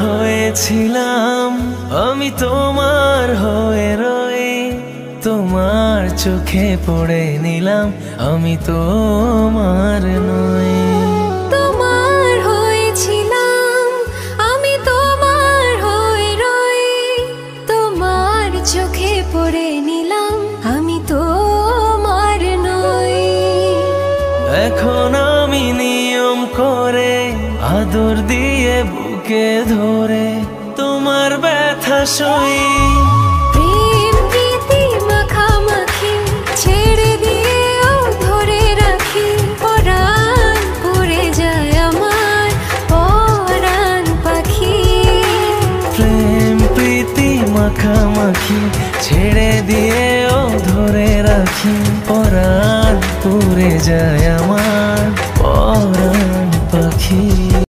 হয়েছিলাম, আমি তোমার হয়ে রই, তোমার চোখে পড়ে নিলাম আমি তোমার নই। তোমার হয়েছিলাম, আমি তোমার হয়ে রই, তোমার চোখে পড়ে নিলাম আমি তোমার নই। এখন আমি নিয়ম করে আদর দিয়ে বুকে ধরে তোমার ব্যথা সই। প্রেম প্রীতি মাখামাখি ছেড়ে দিয়েও ধরে রাখি, পরাণ পড়ে যায় আমার পরাণ পাখি। প্রেম প্রীতি মাখামাখি ছেড়ে দিয়েও ধরে রাখি, পরাণ পুড়ে যায়